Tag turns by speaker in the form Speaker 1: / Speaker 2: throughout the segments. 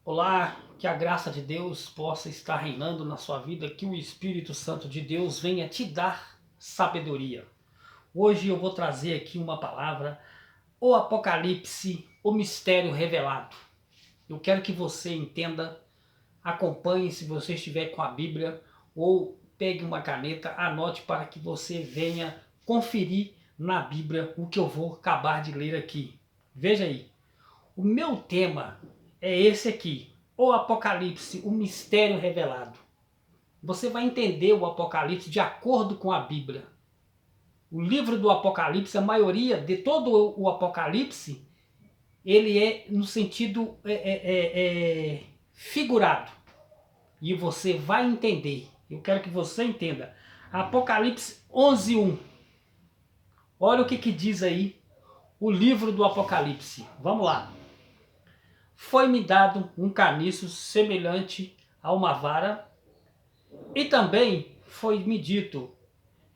Speaker 1: Olá, que a graça de Deus possa estar reinando na sua vida, que o Espírito Santo de Deus venha te dar sabedoria. Hoje eu vou trazer aqui uma palavra, o Apocalipse, o mistério revelado. Eu quero que você entenda, acompanhe se você estiver com a Bíblia ou pegue uma caneta, anote para que você venha conferir na Bíblia o que eu vou acabar de ler aqui. Veja aí. O meu tema é esse aqui, o Apocalipse, o mistério revelado. Você vai entender o Apocalipse de acordo com a Bíblia. O livro do Apocalipse, a maioria de todo o Apocalipse, ele é no sentido figurado. E você vai entender. Eu quero que você entenda. Apocalipse 11:1. Olha o que diz aí o livro do Apocalipse. Vamos lá. Foi-me dado um caniço semelhante a uma vara, e também foi-me dito: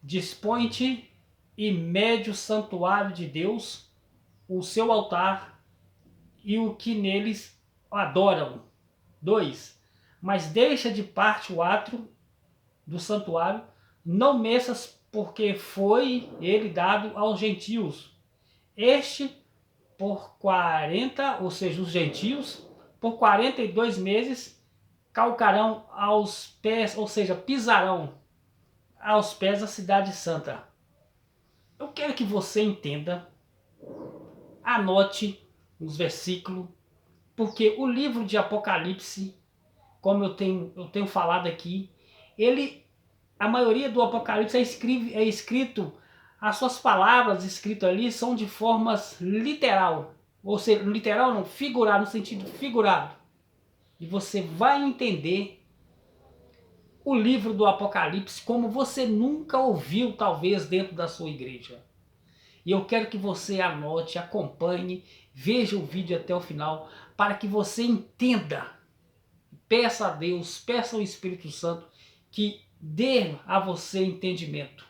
Speaker 1: dispõe-te e mede o santuário de Deus, o seu altar e o que neles adoram. 2. Mas deixa de parte o átrio do santuário, não mexas, porque foi ele dado aos gentios. Este por 40, ou seja, os gentios, por 42 meses, calcarão aos pés, ou seja, pisarão aos pés da cidade santa. Eu quero que você entenda, anote os versículos, porque o livro de Apocalipse, como eu tenho falado aqui, a maioria do Apocalipse é escrito, as suas palavras escritas ali são de formas literal, ou seja, literal não, figurado, no sentido figurado. E você vai entender o livro do Apocalipse como você nunca ouviu, talvez, dentro da sua igreja. E eu quero que você anote, acompanhe, veja o vídeo até o final, para que você entenda. Peça a Deus, peça ao Espírito Santo que dê a você entendimento,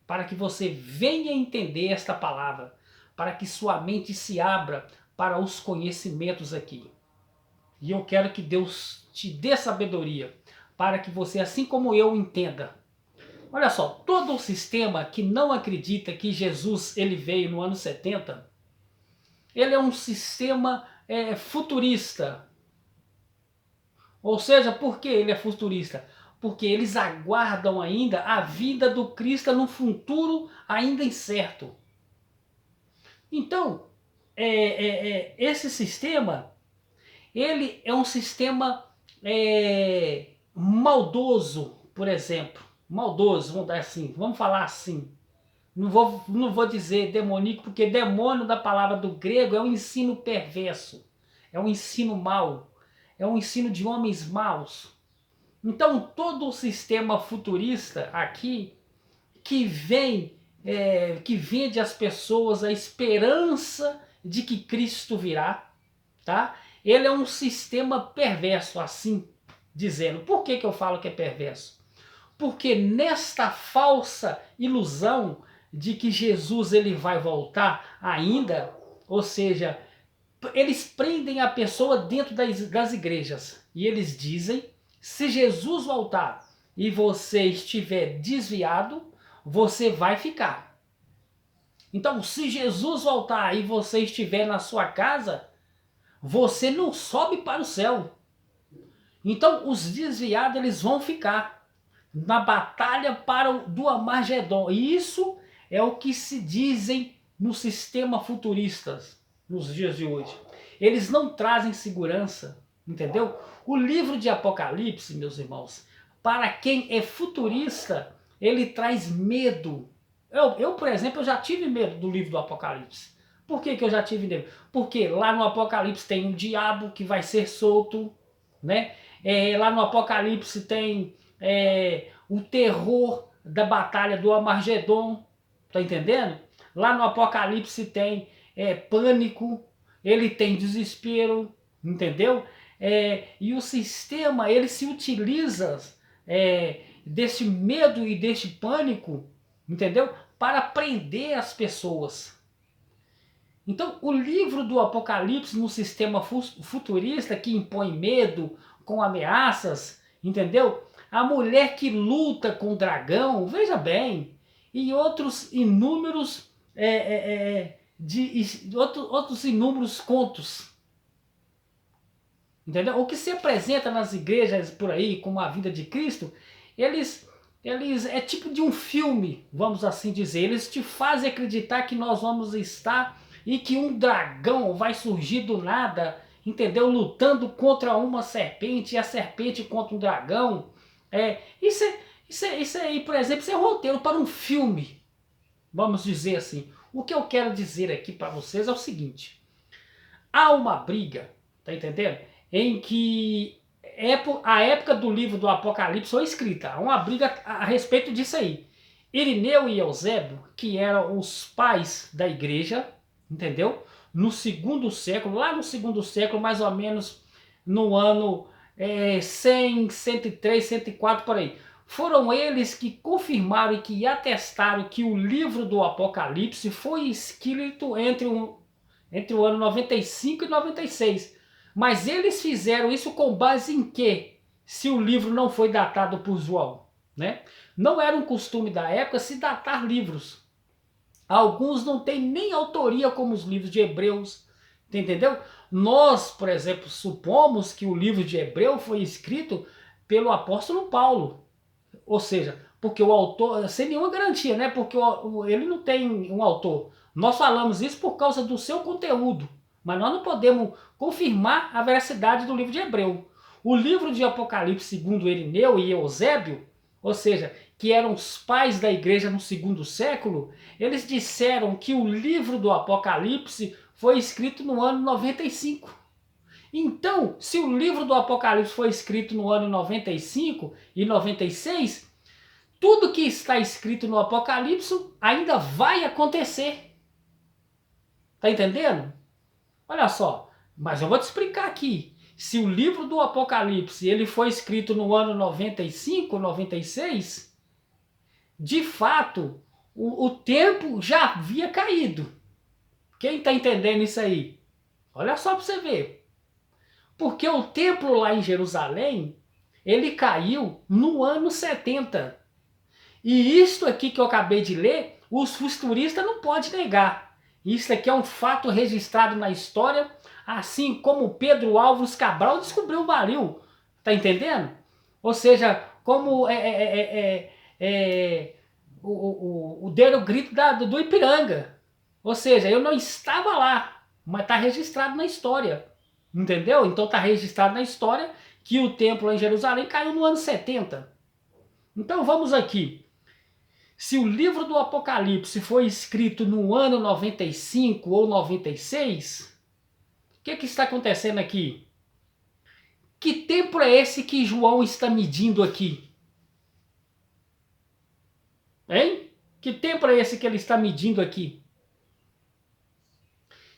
Speaker 1: para que você venha entender esta palavra, para que sua mente se abra para os conhecimentos aqui. E eu quero que Deus te dê sabedoria, para que você, assim como eu, entenda. Olha só, todo o sistema que não acredita que Jesus ele veio no ano 70, ele é um sistema futurista. Ou seja, por que ele é futurista? Porque eles aguardam ainda a vinda do Cristo num futuro ainda incerto. Então, esse sistema, ele é um sistema maldoso, por exemplo. Maldoso, vamos dar assim, vamos falar assim. Não vou dizer demoníaco, porque demônio da palavra do grego é um ensino perverso, é um ensino mau, é um ensino de homens maus. Então todo o sistema futurista aqui, que vende às pessoas a esperança de que Cristo virá, tá? Ele é um sistema perverso, assim dizendo. Por que eu falo que é perverso? Porque nesta falsa ilusão de que Jesus ele vai voltar ainda, ou seja, eles prendem a pessoa dentro das igrejas e eles dizem: se Jesus voltar e você estiver desviado, você vai ficar. Então, se Jesus voltar e você estiver na sua casa, você não sobe para o céu. Então, os desviados eles vão ficar na batalha do Armagedon. E isso é o que se dizem no sistema futuristas nos dias de hoje. Eles não trazem segurança, entendeu? O livro de Apocalipse, meus irmãos, para quem é futurista, ele traz medo. Por exemplo, eu já tive medo do livro do Apocalipse. Por que eu já tive medo? Porque lá no Apocalipse tem um diabo que vai ser solto, né? Lá no Apocalipse tem o terror da batalha do Armagedon, tá entendendo? Lá no Apocalipse tem pânico, ele tem desespero, entendeu? E o sistema ele se utiliza desse medo e desse pânico, entendeu? Para prender as pessoas. Então, o livro do Apocalipse no sistema futurista que impõe medo, com ameaças, entendeu? A mulher que luta com o dragão, veja bem, e outros inúmeros outros inúmeros contos, entendeu? O que se apresenta nas igrejas por aí como a vida de Cristo, eles é tipo de um filme, vamos assim dizer. Eles te fazem acreditar que nós vamos estar e que um dragão vai surgir do nada, entendeu? Lutando contra uma serpente e a serpente contra um dragão. Isso aí, por exemplo, isso é roteiro para um filme, vamos dizer assim. O que eu quero dizer aqui para vocês é o seguinte: há uma briga, tá entendendo? Em que a época do livro do Apocalipse foi escrita. Há uma briga a respeito disso aí. Irineu e Eusébio, que eram os pais da igreja, entendeu? No segundo século, lá no segundo século, mais ou menos no ano 100, 103, 104, por aí. Foram eles que confirmaram e que atestaram que o livro do Apocalipse foi escrito entre o ano 95 e 96. Mas eles fizeram isso com base em quê? Se o livro não foi datado por João, né? Não era um costume da época se datar livros. Alguns não têm nem autoria como os livros de Hebreus, entendeu? Nós, por exemplo, supomos que o livro de Hebreu foi escrito pelo apóstolo Paulo. Ou seja, porque o autor, sem nenhuma garantia, né? Porque ele não tem um autor. Nós falamos isso por causa do seu conteúdo, mas nós não podemos confirmar a veracidade do livro de Hebreu. O livro de Apocalipse, segundo Irineu e Eusébio, ou seja, que eram os pais da igreja no segundo século, eles disseram que o livro do Apocalipse foi escrito no ano 95. Então, se o livro do Apocalipse foi escrito no ano 95 e 96, tudo que está escrito no Apocalipse ainda vai acontecer. Tá entendendo? Olha só, mas eu vou te explicar aqui. Se o livro do Apocalipse ele foi escrito no ano 95, 96, de fato, o tempo já havia caído. Quem está entendendo isso aí? Olha só para você ver. Porque o templo lá em Jerusalém, ele caiu no ano 70. E isto aqui que eu acabei de ler, os futuristas não podem negar. Isso aqui é um fato registrado na história, assim como Pedro Álvares Cabral descobriu o baril. Tá entendendo? Ou seja, como deram o grito do Ipiranga. Ou seja, eu não estava lá, mas está registrado na história. Entendeu? Então está registrado na história que o templo em Jerusalém caiu no ano 70. Então vamos aqui. Se o livro do Apocalipse foi escrito no ano 95 ou 96, o que está acontecendo aqui? Que tempo é esse que João está medindo aqui? Hein? Que tempo é esse que ele está medindo aqui?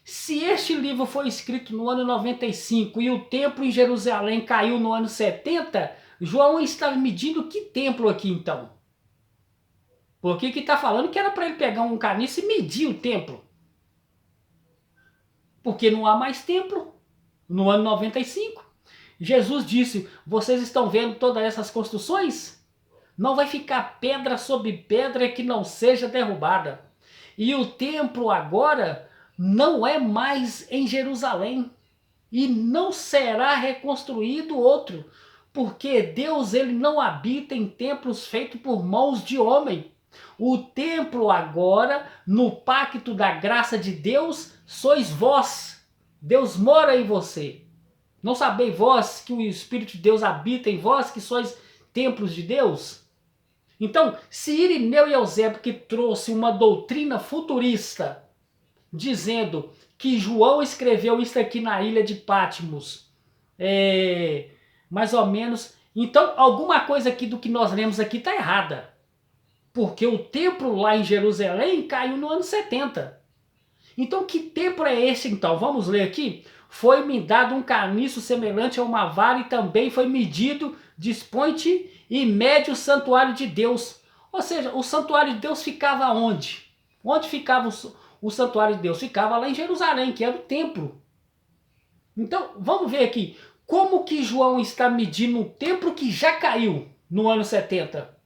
Speaker 1: Se este livro foi escrito no ano 95 e o templo em Jerusalém caiu no ano 70, João está medindo que templo aqui então? Porque que está falando que era para ele pegar um caniço e medir o templo. Porque não há mais templo no ano 95. Jesus disse, vocês estão vendo todas essas construções? Não vai ficar pedra sobre pedra que não seja derrubada. E o templo agora não é mais em Jerusalém. E não será reconstruído outro. Porque Deus ele não habita em templos feitos por mãos de homem. O templo agora, no pacto da graça de Deus, sois vós. Deus mora em você. Não sabeis vós que o Espírito de Deus habita em vós, que sois templos de Deus? Então, se Irineu e Eusébio que trouxe uma doutrina futurista, dizendo que João escreveu isso aqui na ilha de Patmos, mais ou menos, então alguma coisa aqui do que nós lemos aqui está errada. Porque o templo lá em Jerusalém caiu no ano 70. Então que templo é esse então? Vamos ler aqui. Foi-me dado um caniço semelhante a uma vara e também foi medido, dispõe-te e mede o santuário de Deus. Ou seja, o santuário de Deus ficava onde? Onde ficava o santuário de Deus ficava lá em Jerusalém, que era o templo. Então, vamos ver aqui, como que João está medindo um templo que já caiu no ano 70?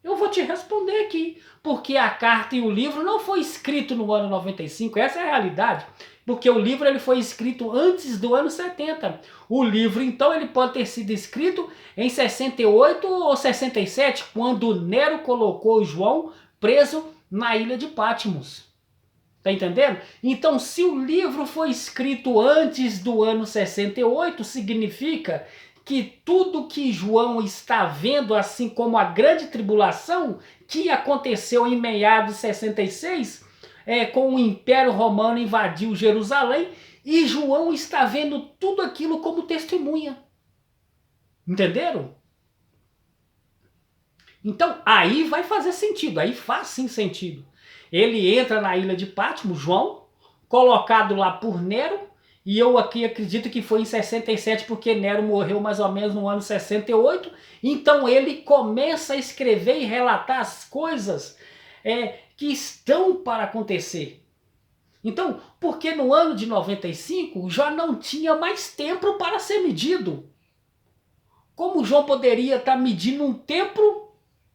Speaker 1: Eu vou te responder aqui, porque a carta e o livro não foi escrito no ano 95, essa é a realidade. Porque o livro ele foi escrito antes do ano 70. O livro, então, ele pode ter sido escrito em 68 ou 67, quando Nero colocou João preso na ilha de Patmos. Tá entendendo? Então, se o livro foi escrito antes do ano 68, significa que tudo que João está vendo, assim como a grande tribulação que aconteceu em meados de 66, com o Império Romano invadiu Jerusalém, e João está vendo tudo aquilo como testemunha. Entenderam? Então, aí vai fazer sentido, aí faz sim sentido. Ele entra na ilha de Patmos, João, colocado lá por Nero, e eu aqui acredito que foi em 67, porque Nero morreu mais ou menos no ano 68. Então ele começa a escrever e relatar as coisas que estão para acontecer. Então, porque no ano de 95 já não tinha mais templo para ser medido. Como João poderia estar medindo um templo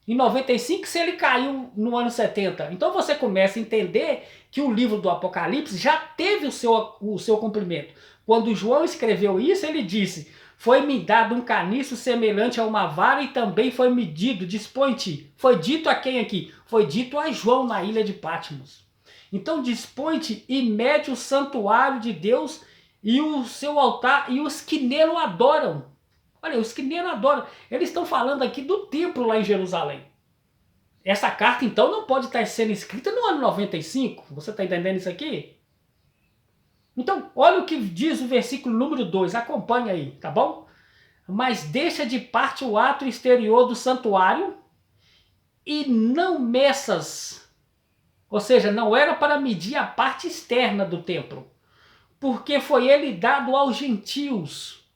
Speaker 1: em 95 se ele caiu no ano 70? Então você começa a entender que o livro do Apocalipse já teve o seu cumprimento. Quando João escreveu isso, ele disse: foi-me dado um caniço semelhante a uma vara e também foi medido, dispõe-te. Foi dito a quem aqui? Foi dito a João na ilha de Patmos. Então dispõe-te e mede o santuário de Deus e o seu altar e os que nele o adoram. Olha, os que nele adoram. Eles estão falando aqui do templo lá em Jerusalém. Essa carta, então, não pode estar sendo escrita no ano 95. Você está entendendo isso aqui? Então, olha o que diz o versículo número 2. Acompanha aí, tá bom? Mas deixa de parte o ato exterior do santuário e não meças. Ou seja, não era para medir a parte externa do templo, porque foi ele dado aos gentios.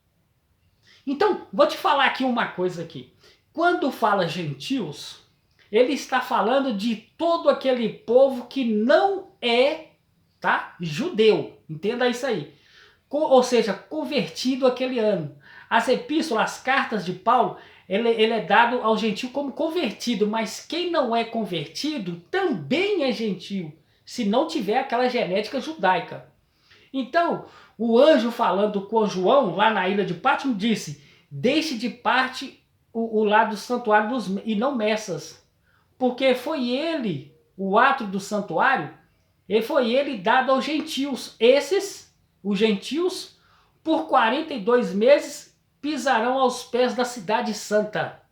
Speaker 1: Então, vou te falar aqui uma coisa aqui. Quando fala gentios, ele está falando de todo aquele povo que não é, tá, judeu. Entenda isso aí. Ou seja, convertido aquele ano. As epístolas, as cartas de Paulo, ele é dado ao gentio como convertido, mas quem não é convertido também é gentio, se não tiver aquela genética judaica. Então, o anjo falando com João, lá na ilha de Patmos, disse: deixe de parte o lado do santuário e não meças. Porque foi ele, o ato do santuário, foi ele dado aos gentios. Os gentios, por 42 meses, pisarão aos pés da cidade santa.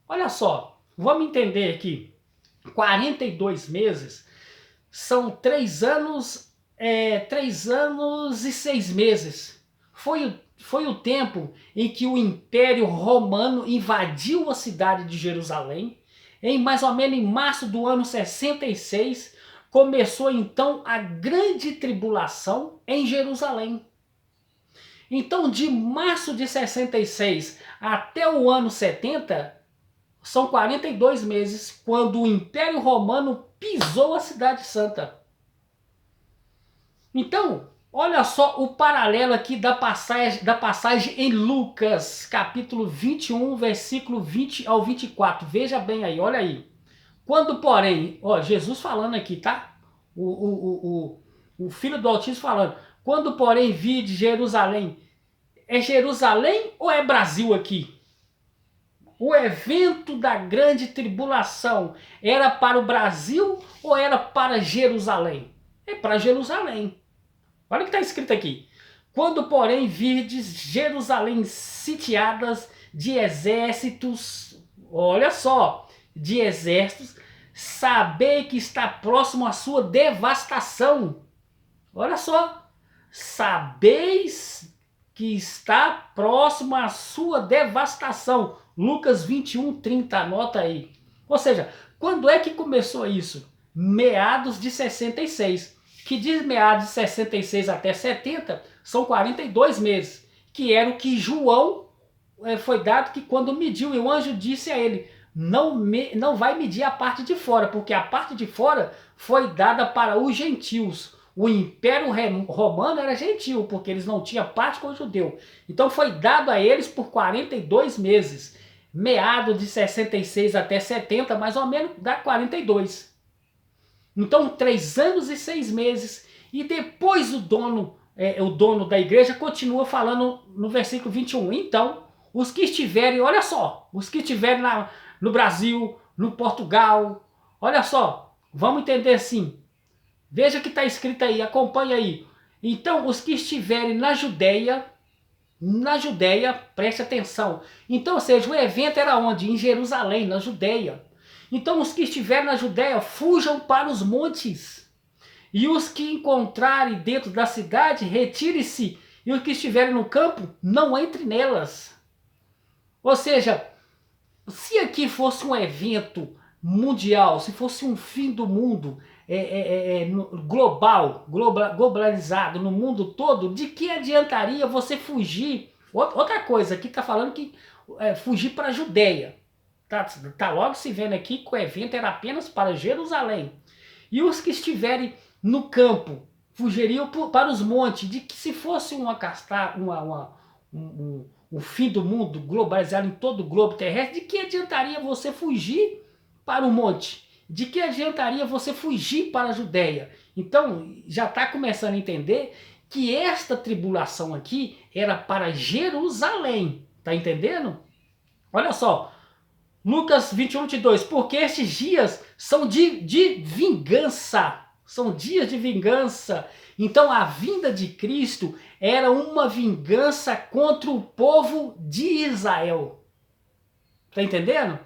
Speaker 1: Olha só, vamos entender aqui. 42 meses são 3 anos, 3 anos e 6 meses. Foi o tempo em que o Império Romano invadiu a cidade de Jerusalém. Em mais ou menos em março do ano 66, começou então a grande tribulação em Jerusalém. Então, de março de 66 até o ano 70, são 42 meses, quando o Império Romano pisou a Cidade Santa. Então, olha só o paralelo aqui da passagem em Lucas, capítulo 21, versículo 20 ao 24. Veja bem aí, olha aí. Quando, porém, ó, Jesus falando aqui, tá? O filho do Altíssimo falando. Quando, porém, vi de Jerusalém, é Jerusalém ou é Brasil aqui? O evento da grande tribulação era para o Brasil ou era para Jerusalém? É para Jerusalém. Olha o que está escrito aqui. Quando, porém, virdes Jerusalém sitiadas de exércitos, olha só, de exércitos, sabei que está próximo a sua devastação. Olha só, sabeis que está próximo à sua devastação. Lucas 21, 30, anota aí. Ou seja, quando é que começou isso? Meados de 66. Que diz meados de 66 até 70, são 42 meses. Que era o que João foi dado que quando mediu, e o anjo disse a ele: não vai medir a parte de fora, porque a parte de fora foi dada para os gentios. O Império Romano era gentil, porque eles não tinham parte com o judeu. Então foi dado a eles por 42 meses. Meado de 66 até 70, mais ou menos, dá 42. Então 3 anos e 6 meses. E depois o dono da igreja continua falando no versículo 21. Então, os que estiverem, olha só, os que estiverem no Brasil, no Portugal, olha só, vamos entender assim. Veja o que está escrito aí, acompanha aí. Então, os que estiverem na Judéia, preste atenção. Então, ou seja, o evento era onde? Em Jerusalém, na Judéia. Então, os que estiverem na Judéia, fujam para os montes. E os que encontrarem dentro da cidade, retire-se. E os que estiverem no campo, não entre nelas. Ou seja, se aqui fosse um evento mundial, se fosse um fim do mundo globalizado no mundo todo, de que adiantaria você fugir? Outra coisa, aqui está falando que fugir para a Judéia. Tá logo se vendo aqui que o evento era apenas para Jerusalém. E os que estiverem no campo fugiriam para os montes, de que se fosse um fim do mundo globalizado em todo o globo terrestre, de que adiantaria você fugir para o monte? De que adiantaria você fugir para a Judéia? Então, já está começando a entender que esta tribulação aqui era para Jerusalém. Tá entendendo? Olha só, Lucas 21, 22. Porque estes dias são de vingança. São dias de vingança. Então a vinda de Cristo era uma vingança contra o povo de Israel. Tá entendendo?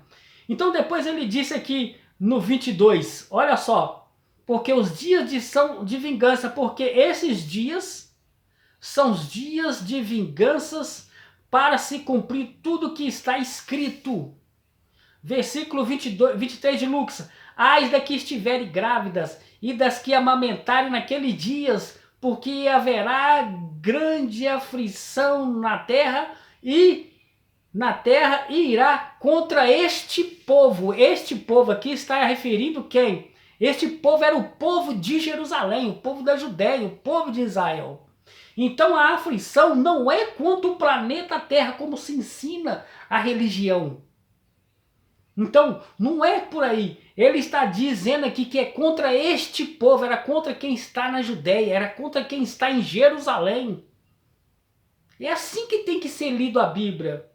Speaker 1: Então depois ele disse aqui no 22, olha só, porque os dias são de vingança, porque esses dias são os dias de vinganças para se cumprir tudo que está escrito. Versículo 23 de Lucas. Ai das que estiverem grávidas e das que amamentarem naqueles dias, porque haverá grande aflição na terra e irá contra este povo. Este povo aqui está referindo quem? Este povo era o povo de Jerusalém, o povo da Judéia, o povo de Israel. Então a aflição não é contra o planeta Terra, como se ensina a religião. Então, não é por aí. Ele está dizendo aqui que é contra este povo, era contra quem está na Judéia, era contra quem está em Jerusalém. É assim que tem que ser lido a Bíblia.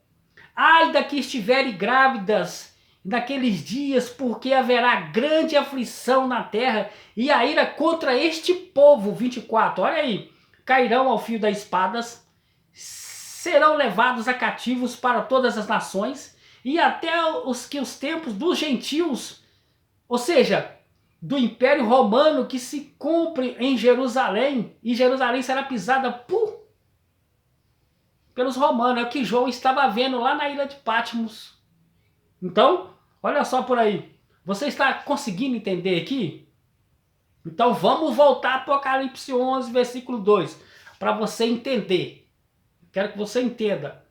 Speaker 1: Ai da que estiverem grávidas naqueles dias, porque haverá grande aflição na terra e a ira contra este povo. 24, olha aí. Cairão ao fio das espadas, serão levados a cativos para todas as nações, e até os tempos dos gentios, ou seja, do Império Romano, que se cumpre em Jerusalém, e Jerusalém será pisada pelos romanos. É o que João estava vendo lá na ilha de Patmos. Então, olha só por aí. Você está conseguindo entender aqui? Então vamos voltar a Apocalipse 11, versículo 2, para você entender. Quero que você entenda.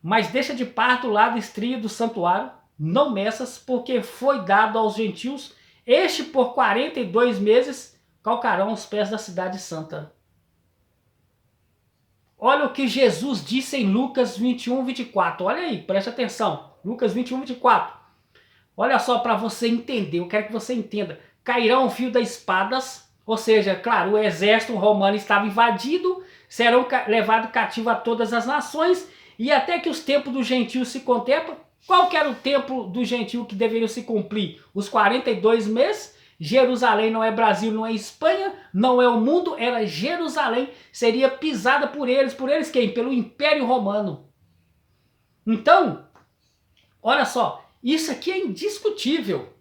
Speaker 1: Mas deixa de parte o lado estrio do santuário, não meças, porque foi dado aos gentios, este por 42 meses calcarão os pés da cidade santa. Olha o que Jesus disse em Lucas 21, 24. Olha aí, preste atenção. Lucas 21, 24. Olha só para você entender, eu quero que você entenda. Cairão o fio das espadas, ou seja, claro, o exército romano estava invadido, serão levados cativo a todas as nações, e até que os tempos dos gentios se contemplam. Qual que era o tempo do gentio que deveria se cumprir? Os 42 meses. Jerusalém não é Brasil, não é Espanha, não é o mundo, era Jerusalém. Seria pisada por eles quem? Pelo Império Romano. Então, olha só, isso aqui é indiscutível.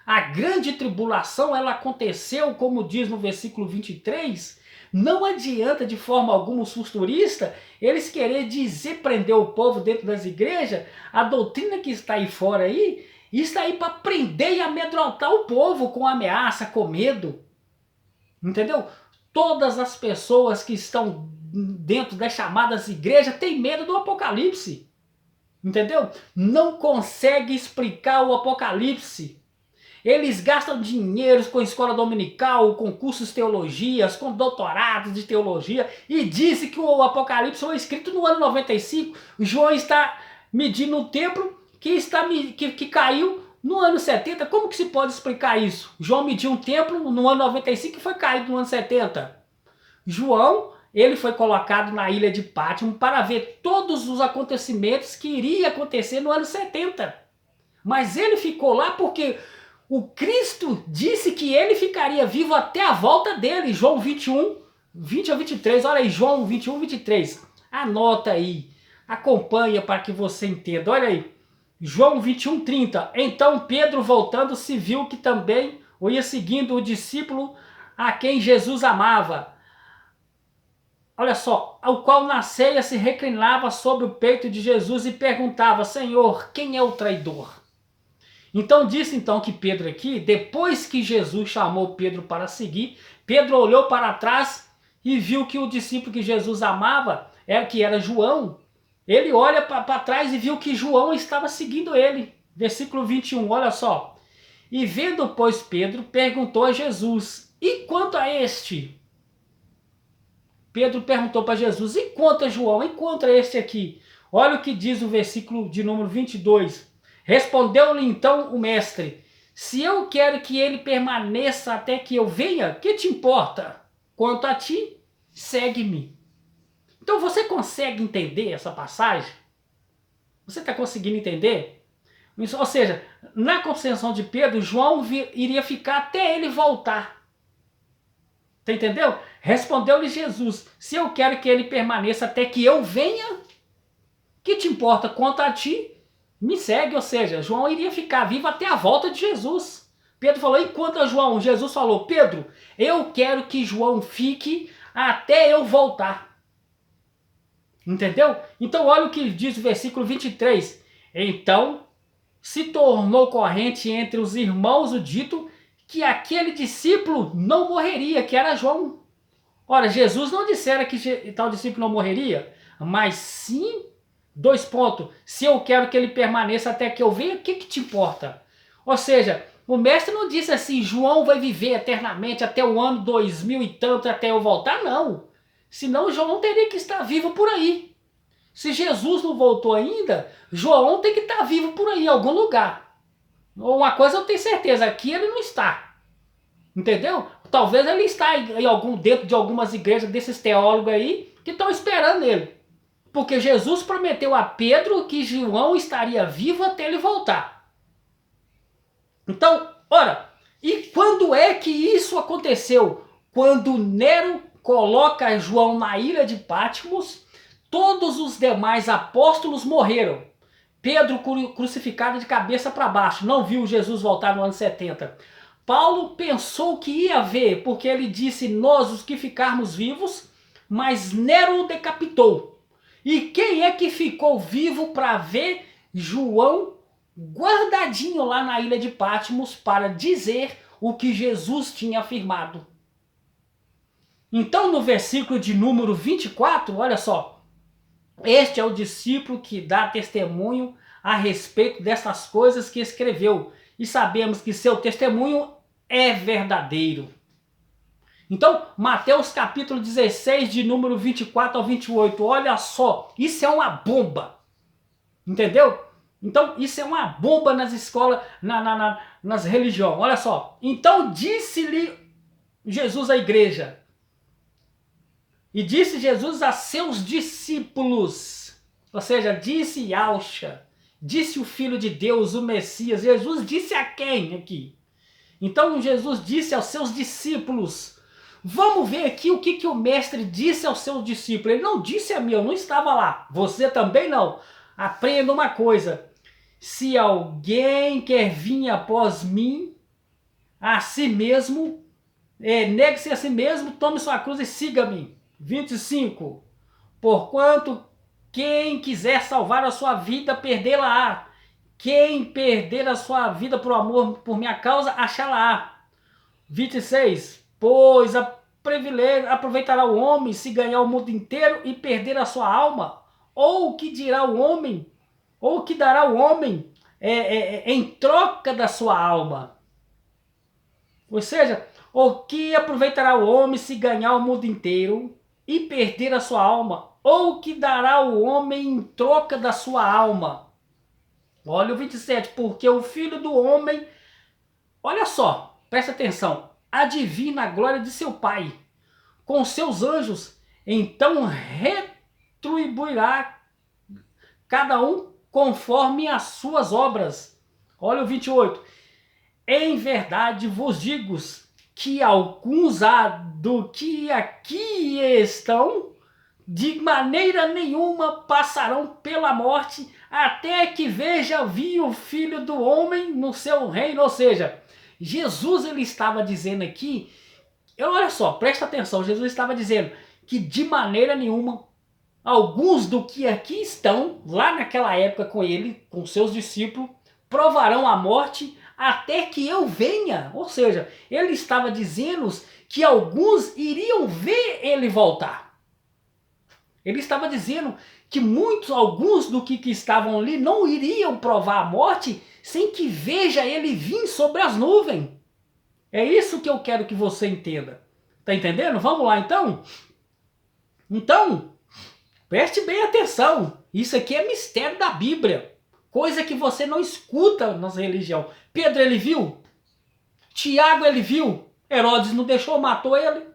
Speaker 1: A grande tribulação, ela aconteceu, como diz no versículo 23, não adianta de forma alguma os futuristas, eles querer dizer, prender o povo dentro das igrejas, a doutrina que está aí fora aí, está aí para prender e amedrontar o povo com ameaça, com medo. Entendeu? Todas as pessoas que estão dentro das chamadas igrejas têm medo do Apocalipse. Entendeu? Não consegue explicar o Apocalipse. Eles gastam dinheiro com escola dominical, com cursos de teologias, com doutorados de teologia, e disse que o Apocalipse foi escrito no ano 95. João está medindo o templo que caiu no ano 70. Como que se pode explicar isso? João mediu um templo no ano 95 e foi caído no ano 70. João, ele foi colocado na ilha de Pátimo para ver todos os acontecimentos que iriam acontecer no ano 70. Mas ele ficou lá porque o Cristo disse que ele ficaria vivo até a volta dele. João 21, 20 a 23. Olha aí, João 21, 23. Anota aí. Acompanha para que você entenda. Olha aí. João 21, 30. Então Pedro, voltando, se viu que também o ia seguindo o discípulo a quem Jesus amava. Olha só, ao qual na ceia se reclinava sobre o peito de Jesus e perguntava: Senhor, quem é o traidor? Então disse que Pedro aqui, depois que Jesus chamou Pedro para seguir, Pedro olhou para trás e viu que o discípulo que Jesus amava, que era João, ele olha para trás e viu que João estava seguindo ele. Versículo 21, olha só. E vendo, pois, Pedro, perguntou a Jesus: e quanto a este? Pedro perguntou para Jesus: e quanto a João? E quanto a este aqui? Olha o que diz o versículo de número 22. Respondeu-lhe então o mestre: se eu quero que ele permaneça até que eu venha, que te importa? Quanto a ti, segue-me. Então você consegue entender essa passagem? Você está conseguindo entender? Ou seja, na compreensão de Pedro, João iria ficar até ele voltar. Você entendeu? Respondeu-lhe Jesus: se eu quero que ele permaneça até que eu venha, que te importa? Quanto a ti, me segue. Ou seja, João iria ficar vivo até a volta de Jesus. Pedro falou: e quanto a João? Jesus falou: Pedro, eu quero que João fique até eu voltar. Entendeu? Então olha o que diz o versículo 23. Então se tornou corrente entre os irmãos o dito que aquele discípulo não morreria, que era João. Ora, Jesus não dissera que tal discípulo não morreria, mas sim, dois pontos, se eu quero que ele permaneça até que eu venha, o que te importa? Ou seja, o mestre não disse assim: João vai viver eternamente até o ano 2000 e tanto, até eu voltar, não. Senão João teria que estar vivo por aí. Se Jesus não voltou ainda, João tem que estar vivo por aí, em algum lugar. Uma coisa eu tenho certeza, aqui ele não está. Entendeu? Talvez ele está dentro de algumas igrejas desses teólogos aí que estão esperando ele. Porque Jesus prometeu a Pedro que João estaria vivo até ele voltar. Então, ora, e quando é que isso aconteceu? Quando Nero coloca João na ilha de Patmos, todos os demais apóstolos morreram. Pedro crucificado de cabeça para baixo, não viu Jesus voltar no ano 70. Paulo pensou que ia ver, porque ele disse: nós os que ficarmos vivos, mas Nero o decapitou. E quem é que ficou vivo para ver João guardadinho lá na ilha de Patmos para dizer o que Jesus tinha afirmado? Então no versículo de número 24, olha só. Este é o discípulo que dá testemunho a respeito dessas coisas que escreveu. E sabemos que seu testemunho é verdadeiro. Então, Mateus capítulo 16, de número 24 ao 28. Olha só, isso é uma bomba. Entendeu? Então, isso é uma bomba nas escolas, nas religiões. Olha só. Então, disse-lhe Jesus à igreja. E disse Jesus a seus discípulos, ou seja, disse Yahshua, disse o Filho de Deus, o Messias. Jesus disse a quem aqui? Então Jesus disse aos seus discípulos. Vamos ver aqui o que o mestre disse aos seus discípulos. Ele não disse a mim, eu não estava lá. Você também não. Aprenda uma coisa. Se alguém quer vir após mim, a si mesmo, negue-se a si mesmo, tome sua cruz e siga-me. 25. Porquanto quem quiser salvar a sua vida, perdê-la-á. Quem perder a sua vida por amor, por minha causa, achá-la-á. 26. Pois aproveitará o homem se ganhar o mundo inteiro e perder a sua alma? Ou o que dirá o homem Ou o que dará o homem em troca da sua alma? Ou seja, o que aproveitará o homem se ganhar o mundo inteiro e perder a sua alma? Ou o que dará o homem em troca da sua alma? Olha o 27, porque o Filho do Homem, olha só, presta atenção, adivina a glória de seu Pai com seus anjos, então retribuirá cada um conforme as suas obras. Olha o 28. Em verdade vos digo que alguns há do que aqui estão, de maneira nenhuma passarão pela morte, até que veja vir o Filho do Homem no seu reino. Ou seja, Jesus ele estava dizendo aqui, olha só, presta atenção, Jesus estava dizendo que de maneira nenhuma alguns do que aqui estão, lá naquela época com ele, com seus discípulos, provarão a morte até que eu venha. Ou seja, ele estava dizendo que alguns iriam ver ele voltar. Ele estava dizendo que alguns do que estavam ali não iriam provar a morte sem que veja ele vir sobre as nuvens. É isso que eu quero que você entenda. Tá entendendo? Vamos lá então? Então, preste bem atenção. Isso aqui é mistério da Bíblia. Coisa que você não escuta nas religiões. Pedro ele viu. Tiago ele viu. Herodes não deixou, matou ele.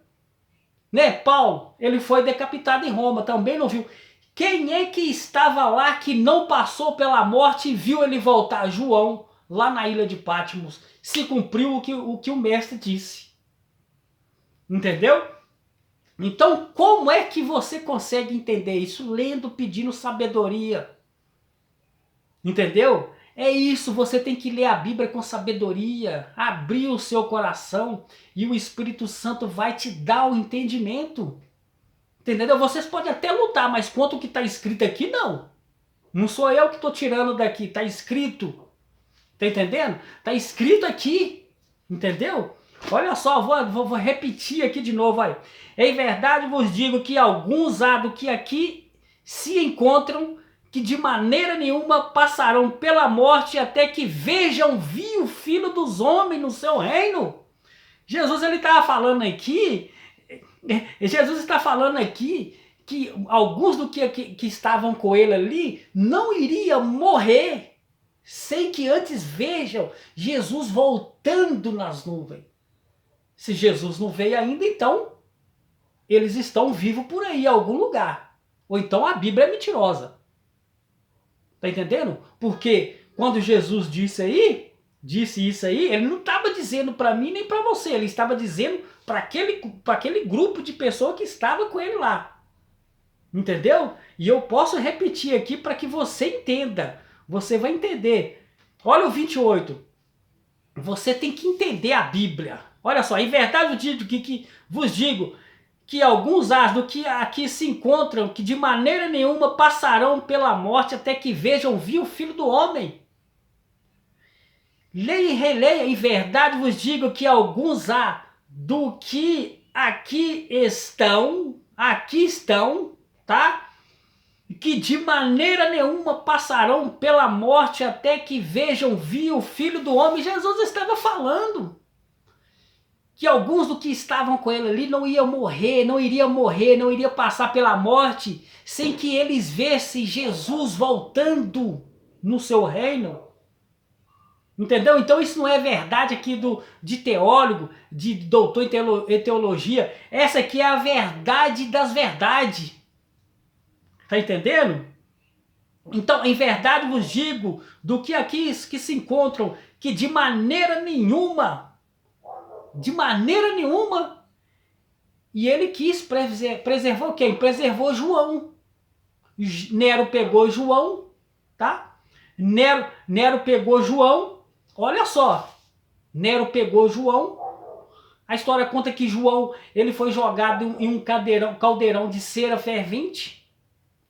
Speaker 1: Né? Paulo, ele foi decapitado em Roma, também não viu. Quem é que estava lá que não passou pela morte e viu ele voltar? João, lá na ilha de Patmos. Se cumpriu o que o mestre disse. Entendeu? Então, como é que você consegue entender isso? Lendo, pedindo sabedoria. Entendeu? É isso, você tem que ler a Bíblia com sabedoria, abrir o seu coração e o Espírito Santo vai te dar o entendimento. Entendeu? Vocês podem até lutar, mas quanto o que está escrito aqui, não. Não sou eu que estou tirando daqui, está escrito. Tá entendendo? Está escrito aqui. Entendeu? Olha só, vou repetir aqui de novo. Aí. Em verdade vos digo que alguns há do que aqui se encontram que de maneira nenhuma passarão pela morte até que vejam vir o Filho dos Homens no seu reino. Jesus ele estava falando aqui, Jesus está falando aqui que alguns do que estavam com ele ali não iriam morrer sem que antes vejam Jesus voltando nas nuvens. Se Jesus não veio ainda, então eles estão vivos por aí em algum lugar. Ou então a Bíblia é mentirosa. Tá entendendo? Porque quando Jesus disse isso aí, ele não estava dizendo para mim nem para você, ele estava dizendo para aquele grupo de pessoas que estava com ele lá. Entendeu? E eu posso repetir aqui para que você entenda. Você vai entender. Olha o 28. Você tem que entender a Bíblia. Olha só, em verdade eu digo que vos digo que alguns do que aqui se encontram, que de maneira nenhuma passarão pela morte até que vejam vir o Filho do Homem. Leia e releia, em verdade vos digo que alguns do que aqui estão, tá? Que de maneira nenhuma passarão pela morte até que vejam vir o Filho do Homem. Jesus estava falando que alguns do que estavam com ele ali não iriam morrer, não iriam passar pela morte, sem que eles vissem Jesus voltando no seu reino. Entendeu? Então isso não é verdade aqui de teólogo, de doutor em teologia. Essa aqui é a verdade das verdades. Tá entendendo? Então, em verdade vos digo, do que aqui que se encontram, que de maneira nenhuma, e ele quis preservar quem? Preservou João. Nero pegou João, tá? Nero pegou João, olha só, Nero pegou João, a história conta que João, ele foi jogado em um caldeirão de cera fervente,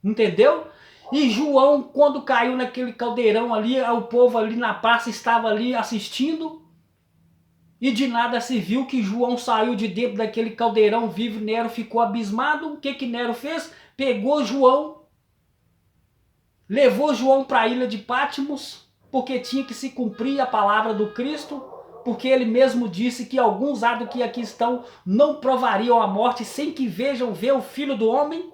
Speaker 1: entendeu? E João, quando caiu naquele caldeirão ali, o povo ali na praça estava ali assistindo, e de nada se viu que João saiu de dentro daquele caldeirão vivo. Nero ficou abismado. O que Nero fez? Pegou João levou João para a ilha de Patmos, porque tinha que se cumprir a palavra do Cristo, porque ele mesmo disse que alguns do que aqui estão não provariam a morte sem que vejam ver o Filho do Homem.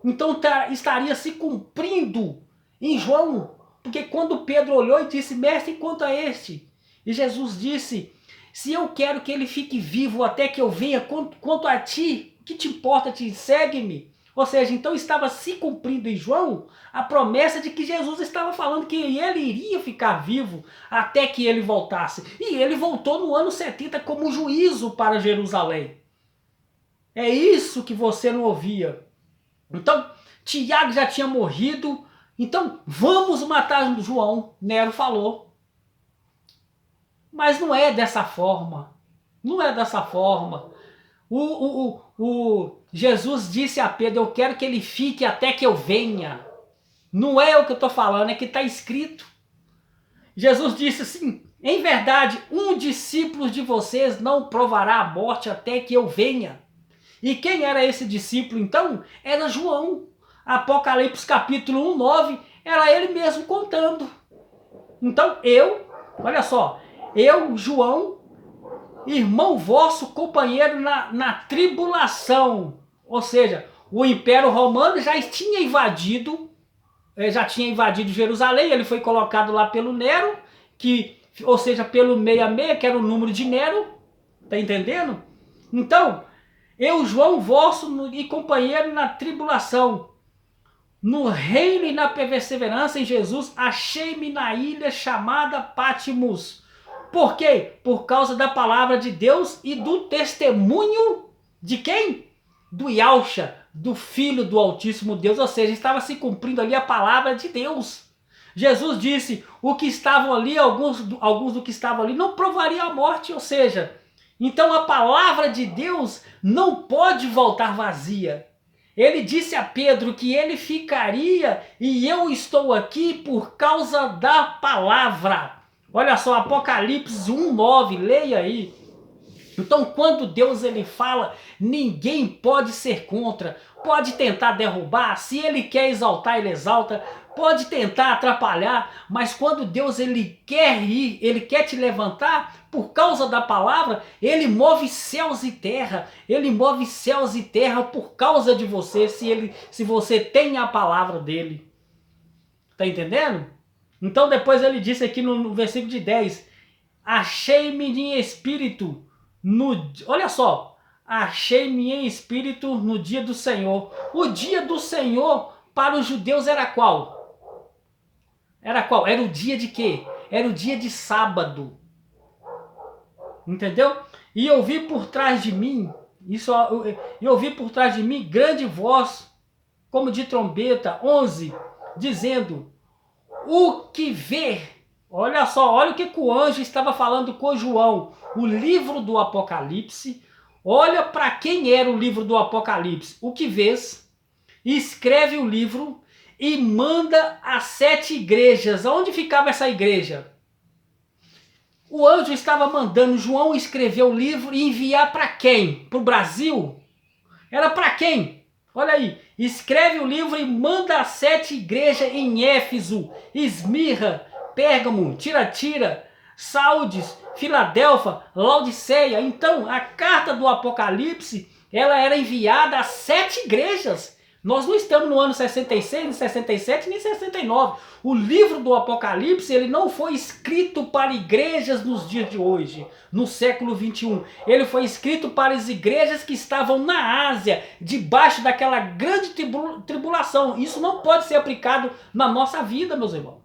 Speaker 1: Então estaria se cumprindo em João, porque quando Pedro olhou e disse, mestre, quanto a este? E Jesus disse, se eu quero que ele fique vivo até que eu venha, quanto a ti, o que te importa, segue-me. Ou seja, então estava se cumprindo em João a promessa de que Jesus estava falando que ele iria ficar vivo até que ele voltasse. E ele voltou no ano 70 como juízo para Jerusalém. É isso que você não ouvia. Então, Tiago já tinha morrido. Então, vamos matar João, Nero falou. Mas não é dessa forma. Não é dessa forma. Jesus disse a Pedro, eu quero que ele fique até que eu venha. Não é o que eu estou falando, é que está escrito. Jesus disse assim, em verdade, um discípulo de vocês não provará a morte até que eu venha. E quem era esse discípulo então? Era João. Apocalipse capítulo 1, 9, era ele mesmo contando. Então olha só, eu, João, irmão vosso, companheiro na tribulação. Ou seja, o Império Romano já tinha invadido Jerusalém, ele foi colocado lá pelo Nero, ou seja, pelo 66, que era o número de Nero, tá entendendo? Então, eu, João vosso e companheiro na tribulação, no reino e na perseverança em Jesus, achei-me na ilha chamada Patmos. Por quê? Por causa da palavra de Deus e do testemunho de quem? Do Yahshua, do Filho do Altíssimo Deus, ou seja, estava se cumprindo ali a palavra de Deus. Jesus disse, o que estavam ali, alguns do que estavam ali, não provariam a morte, ou seja, então a palavra de Deus não pode voltar vazia. Ele disse a Pedro que ele ficaria e eu estou aqui por causa da palavra. Olha só, Apocalipse 1:9, leia aí. Então, quando Deus ele fala, ninguém pode ser contra, pode tentar derrubar, se ele quer exaltar, ele exalta, pode tentar atrapalhar, mas quando Deus ele quer ir, ele quer te levantar, por causa da palavra, ele move céus e terra, ele move céus e terra por causa de você, se você tem a palavra dele. Tá entendendo? Então depois ele disse aqui no versículo de 10, achei-me em espírito, olha só, achei-me em espírito no dia do Senhor. O dia do Senhor para os judeus era qual? Era qual? Era o dia de quê? Era o dia de sábado. Entendeu? E eu vi por trás de mim, eu vi por trás de mim grande voz, como de trombeta, 11, dizendo, o que vê? Olha só, olha o que o anjo estava falando com João, o livro do Apocalipse. Olha para quem era o livro do Apocalipse. O que vês? Escreve o livro e manda às 7 igrejas. Onde ficava essa igreja? O anjo estava mandando João escrever o livro e enviar para quem? Para o Brasil? Era para quem? Olha aí, escreve o livro e manda às 7 igrejas em Éfeso, Esmirna, Pérgamo, Tiatira, Sardes, Filadélfia, Laodiceia. Então, a carta do Apocalipse, ela era enviada às 7 igrejas. Nós não estamos no ano 66, nem 67, nem 69. O livro do Apocalipse, ele não foi escrito para igrejas nos dias de hoje, no século 21. Ele foi escrito para as igrejas que estavam na Ásia, debaixo daquela grande tribulação. Isso não pode ser aplicado na nossa vida, meus irmãos.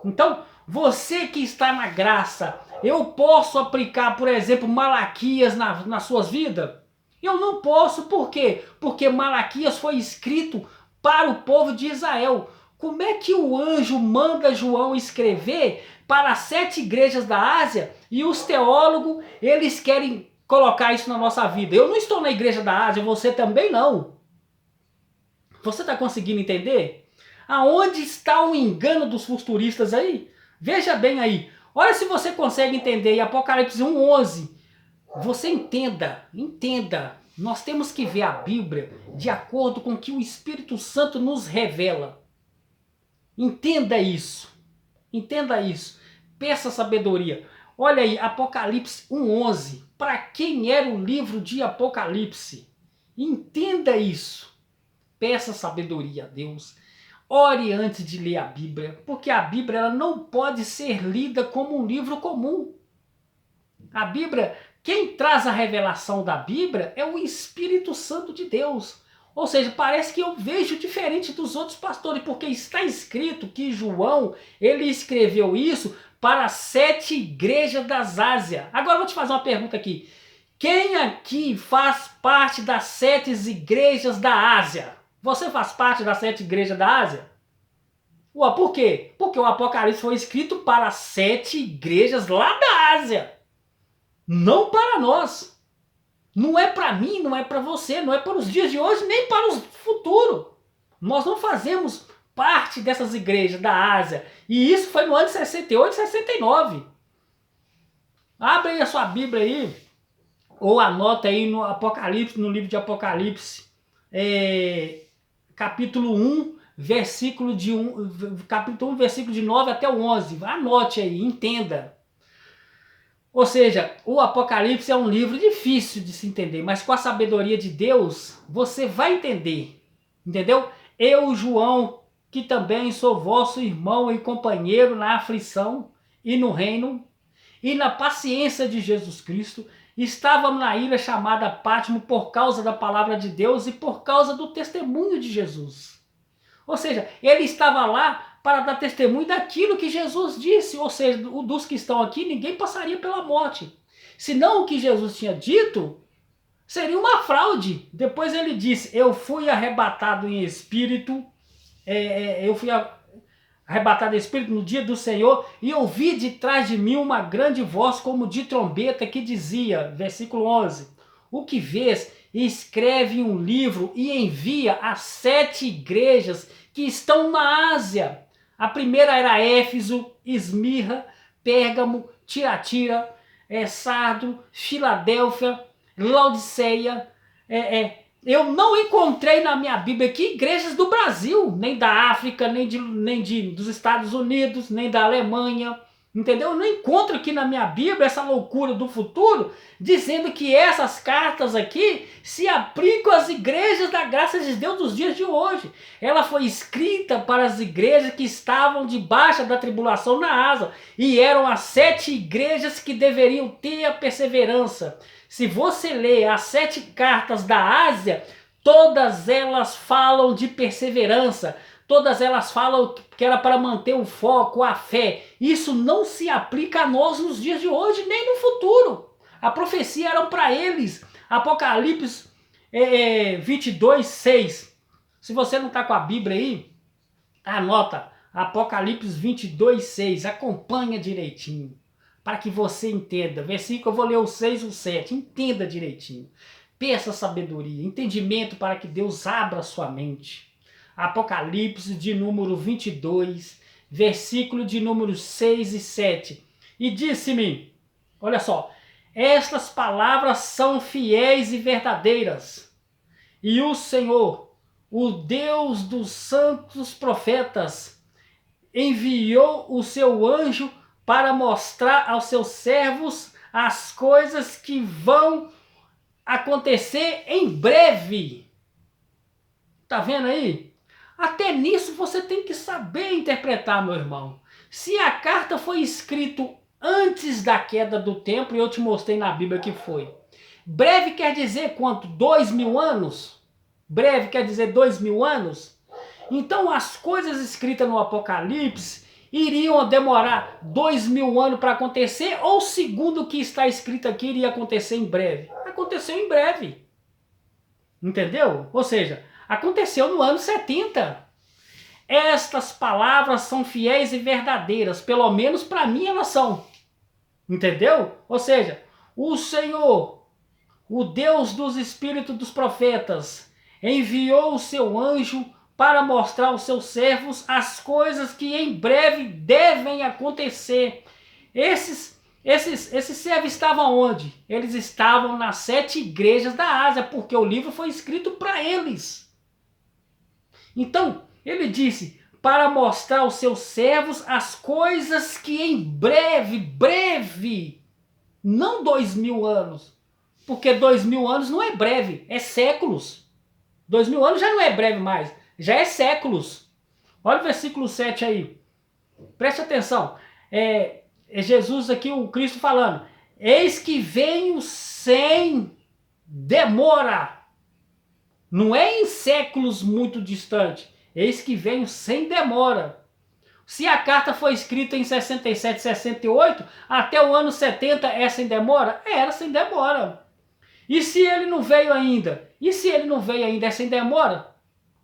Speaker 1: Então, você que está na graça, eu posso aplicar, por exemplo, Malaquias nas suas vidas? Eu não posso, por quê? Porque Malaquias foi escrito para o povo de Israel. Como é que o anjo manda João escrever para as 7 igrejas da Ásia e os teólogos, eles querem colocar isso na nossa vida? Eu não estou na igreja da Ásia, você também não. Você está conseguindo entender? Aonde está o engano dos futuristas aí? Veja bem aí. Olha se você consegue entender. Em Apocalipse 1:11. Você entenda. Nós temos que ver a Bíblia de acordo com o que o Espírito Santo nos revela. Entenda isso. Entenda isso. Peça sabedoria. Olha aí, Apocalipse 1:11. Para quem era o livro de Apocalipse? Entenda isso. Peça sabedoria a Deus. Ore antes de ler a Bíblia, porque a Bíblia ela não pode ser lida como um livro comum. A Bíblia, quem traz a revelação da Bíblia é o Espírito Santo de Deus. Ou seja, parece que eu vejo diferente dos outros pastores, porque está escrito que João, ele escreveu isso para 7 igrejas das Ásias. Agora eu vou te fazer uma pergunta aqui. Quem aqui faz parte das 7 igrejas da Ásia? Você faz parte das 7 igrejas da Ásia? Ué, por quê? Porque o Apocalipse foi escrito para 7 igrejas lá da Ásia. Não para nós. Não é para mim, não é para você, não é para os dias de hoje, nem para o futuro. Nós não fazemos parte dessas igrejas da Ásia. E isso foi no ano de 68, 69. Abre aí a sua Bíblia aí, ou anota aí no Apocalipse, no livro de Apocalipse, capítulo 1, capítulo 1, versículo de 9 até o 11. Anote aí, entenda. Ou seja, o Apocalipse é um livro difícil de se entender, mas com a sabedoria de Deus, você vai entender. Entendeu? Eu, João, que também sou vosso irmão e companheiro na aflição e no reino e na paciência de Jesus Cristo, estávamos na ilha chamada Pátimo por causa da palavra de Deus e por causa do testemunho de Jesus. Ou seja, ele estava lá para dar testemunho daquilo que Jesus disse. Ou seja, dos que estão aqui, ninguém passaria pela morte. Senão o que Jesus tinha dito seria uma fraude. Depois ele disse, eu fui arrebatado em espírito, arrebatado em espírito no dia do Senhor, e ouvi de trás de mim uma grande voz como de trombeta que dizia, versículo 11, o que vês, escreve um livro e envia às 7 igrejas que estão na Ásia. A primeira era Éfeso, Esmirna, Pérgamo, Tiatira, Sardo, Filadélfia, Laodiceia. Eu não encontrei na minha Bíblia aqui igrejas do Brasil, nem da África, nem dos Estados Unidos, nem da Alemanha. Entendeu? Eu não encontro aqui na minha Bíblia essa loucura do futuro dizendo que essas cartas aqui se aplicam às igrejas da graça de Deus dos dias de hoje. Ela foi escrita para as igrejas que estavam debaixo da tribulação na Ásia e eram as 7 igrejas que deveriam ter a perseverança. Se você ler as 7 cartas da Ásia, todas elas falam de perseverança. Todas elas falam que era para manter o foco, a fé. Isso não se aplica a nós nos dias de hoje, nem no futuro. A profecia era para eles. Apocalipse 22:6. Se você não está com a Bíblia aí, anota. Apocalipse 22:6. Acompanha direitinho. Para que você entenda. Versículo, eu vou ler o 6 e o 7. Entenda direitinho. Peça sabedoria, entendimento para que Deus abra a sua mente. Apocalipse de número 22, versículo de número 6 e 7. E disse-me, olha só, estas palavras são fiéis e verdadeiras. E o Senhor, o Deus dos santos profetas, enviou o seu anjo para mostrar aos seus servos as coisas que vão acontecer em breve. Tá vendo aí? Até nisso você tem que saber interpretar, meu irmão. Se a carta foi escrita antes da queda do templo, e eu te mostrei na Bíblia que foi. Breve quer dizer quanto? 2.000 anos? Breve quer dizer 2.000 anos? Então as coisas escritas no Apocalipse iriam demorar 2.000 anos para acontecer, ou segundo o que está escrito aqui, iria acontecer em breve? Aconteceu em breve. Entendeu? Ou seja, aconteceu no ano 70. Estas palavras são fiéis e verdadeiras, pelo menos para mim elas são. Entendeu? Ou seja, o Senhor, o Deus dos espíritos dos profetas, enviou o seu anjo para mostrar aos seus servos as coisas que em breve devem acontecer. Esses servos estavam onde? Eles estavam nas 7 igrejas da Ásia, porque o livro foi escrito para eles. Então, ele disse, para mostrar aos seus servos as coisas que em breve, não 2000 anos, porque 2000 anos não é breve, é séculos. 2000 anos já não é breve mais, já é séculos. Olha o versículo 7 aí, preste atenção, é Jesus aqui, o Cristo falando, eis que venho sem demora, não é em séculos muito distante, eis que venho sem demora. Se a carta foi escrita em 67, 68, até o ano 70 é sem demora? Era sem demora. E se ele não veio ainda? E se ele não veio ainda é sem demora?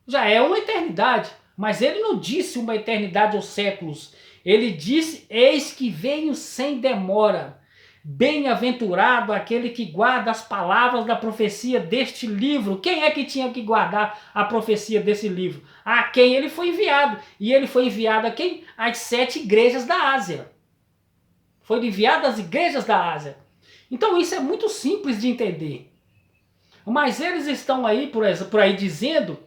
Speaker 1: Já é uma eternidade. Mas ele não disse uma eternidade ou séculos. Ele disse, eis que venho sem demora. Bem-aventurado aquele que guarda as palavras da profecia deste livro. Quem é que tinha que guardar a profecia desse livro? A quem ele foi enviado. E ele foi enviado a quem? Às 7 igrejas da Ásia. Foi enviado às igrejas da Ásia. Então isso é muito simples de entender. Mas eles estão aí, por aí dizendo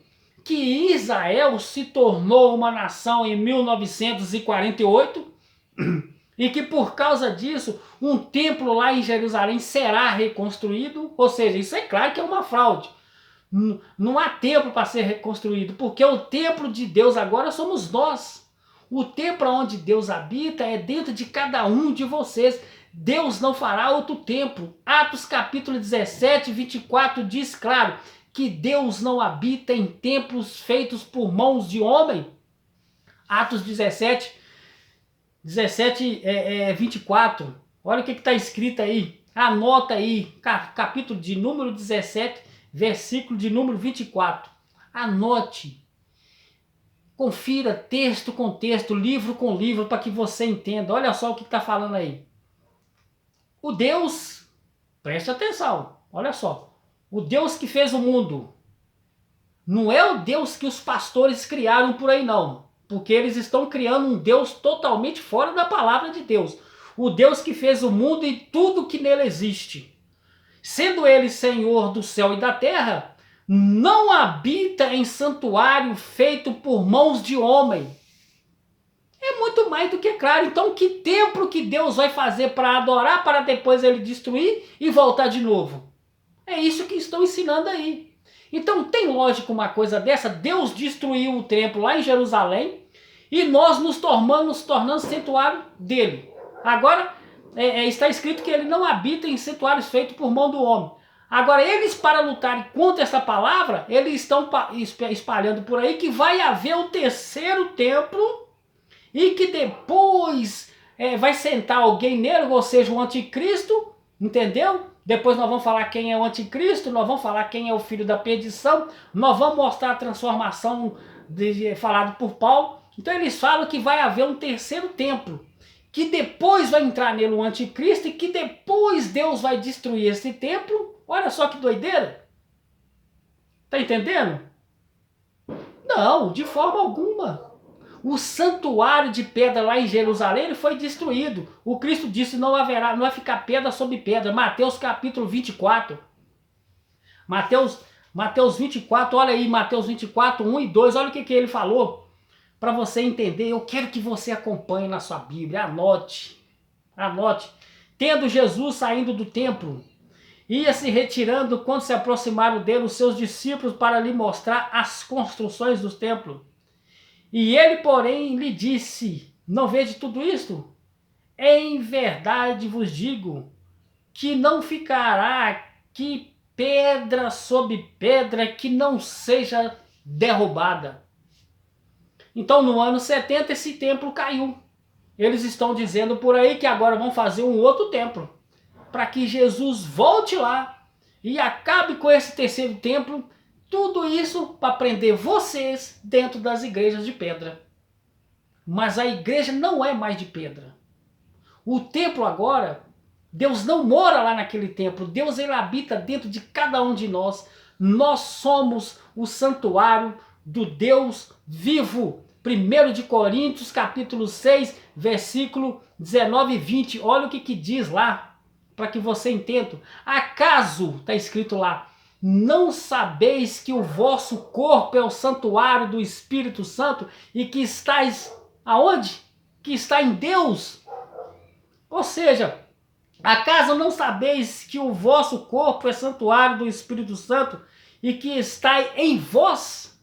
Speaker 1: que Israel se tornou uma nação em 1948 e que por causa disso um templo lá em Jerusalém será reconstruído. Ou seja, isso é claro que é uma fraude. Não há templo para ser reconstruído, porque o templo de Deus agora somos nós. O templo onde Deus habita é dentro de cada um de vocês. Deus não fará outro templo. Atos capítulo 17, 24 diz claro que Deus não habita em templos feitos por mãos de homem. Atos 17, 24. Olha o que está escrito aí. Anota aí, capítulo de número 17, versículo de número 24. Anote. Confira texto com texto, livro com livro, para que você entenda. Olha só o que está falando aí. O Deus, preste atenção, olha só. O Deus que fez o mundo não é o Deus que os pastores criaram por aí não. Porque eles estão criando um Deus totalmente fora da palavra de Deus. O Deus que fez o mundo e tudo que nele existe. Sendo ele Senhor do céu e da terra, não habita em santuário feito por mãos de homem. É muito mais do que claro. Então que templo que Deus vai fazer para adorar, para depois ele destruir e voltar de novo? É isso que estão ensinando aí. Então tem lógica uma coisa dessa? Deus destruiu o templo lá em Jerusalém e nós nos tornando santuário dele. Agora está escrito que ele não habita em santuários feitos por mão do homem. Agora eles, para lutarem contra essa palavra, eles estão espalhando por aí que vai haver o terceiro templo e que depois vai sentar alguém nele, ou seja, o anticristo, entendeu? Depois nós vamos falar quem é o anticristo, nós vamos falar quem é o filho da perdição, nós vamos mostrar a transformação falada por Paulo. Então eles falam que vai haver um terceiro templo, que depois vai entrar nele o anticristo e que depois Deus vai destruir esse templo. Olha só que doideira. Tá entendendo? Não, de forma alguma. O santuário de pedra lá em Jerusalém ele foi destruído. O Cristo disse não vai ficar pedra sobre pedra. Mateus capítulo 24. Mateus 24, olha aí, Mateus 24, 1 e 2, olha o que ele falou. Para você entender, eu quero que você acompanhe na sua Bíblia, anote. Tendo Jesus saindo do templo, ia se retirando quando se aproximaram dele os seus discípulos para lhe mostrar as construções do templo. E ele, porém, lhe disse, não vede tudo isto? Em verdade vos digo que não ficará aqui pedra sobre pedra que não seja derrubada. Então no ano 70 esse templo caiu. Eles estão dizendo por aí que agora vão fazer um outro templo, para que Jesus volte lá e acabe com esse terceiro templo. Tudo isso para prender vocês dentro das igrejas de pedra. Mas a igreja não é mais de pedra. O templo agora, Deus não mora lá naquele templo. Deus ele habita dentro de cada um de nós. Nós somos o santuário do Deus vivo. 1 de Coríntios, capítulo 6, versículo 19 e 20. Olha o que diz lá, para que você entenda. Acaso, está escrito lá, não sabeis que o vosso corpo é o santuário do Espírito Santo e que estáis aonde? Que está em Deus. Ou seja, acaso não sabeis que o vosso corpo é santuário do Espírito Santo e que está em vós?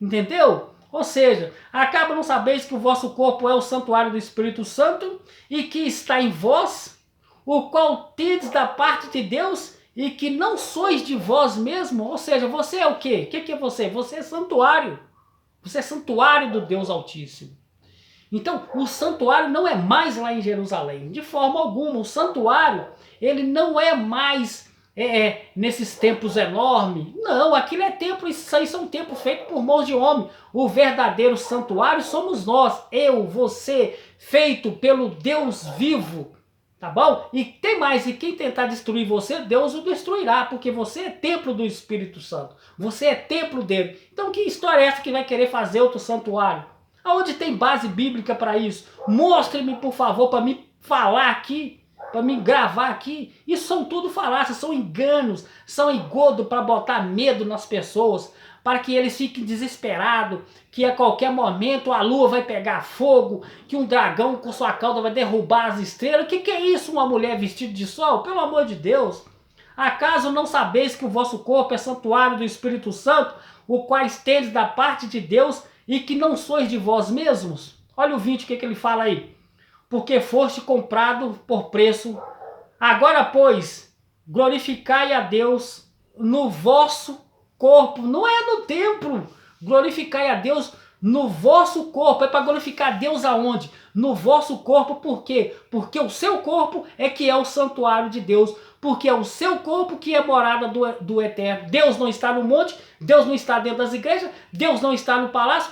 Speaker 1: Entendeu? Ou seja, acaso não sabeis que o vosso corpo é o santuário do Espírito Santo e que está em vós, o qual tendes da parte de Deus e que não sois de vós mesmo? Ou seja, você é o quê? O que é você? Você é santuário. Você é santuário do Deus Altíssimo. Então, o santuário não é mais lá em Jerusalém, de forma alguma. O santuário, ele não é mais nesses templos enormes. Não, aquilo é templo, isso aí são templos feitos por mãos de homem. O verdadeiro santuário somos nós, eu, você, feito pelo Deus vivo, tá bom? E tem mais, e quem tentar destruir você, Deus o destruirá, porque você é templo do Espírito Santo. Você é templo dele. Então, que história é essa que vai querer fazer outro santuário? Aonde tem base bíblica para isso? Mostre-me, por favor, para me falar aqui, para me gravar aqui. Isso são tudo falácias, são enganos, são engodo para botar medo nas pessoas, para que eles fiquem desesperados, que a qualquer momento a lua vai pegar fogo, que um dragão com sua cauda vai derrubar as estrelas. O que é isso, uma mulher vestida de sol? Pelo amor de Deus! Acaso não sabeis que o vosso corpo é santuário do Espírito Santo, o qual tendes da parte de Deus, e que não sois de vós mesmos? Olha o 20, o que ele fala aí. Porque foste comprado por preço. Agora, pois, glorificai a Deus no vosso corpo. Não é no templo. Glorificai a Deus no vosso corpo. É para glorificar a Deus aonde? No vosso corpo. Por quê? Porque o seu corpo é que é o santuário de Deus. Porque é o seu corpo que é morada do Eterno. Deus não está no monte, Deus não está dentro das igrejas, Deus não está no palácio,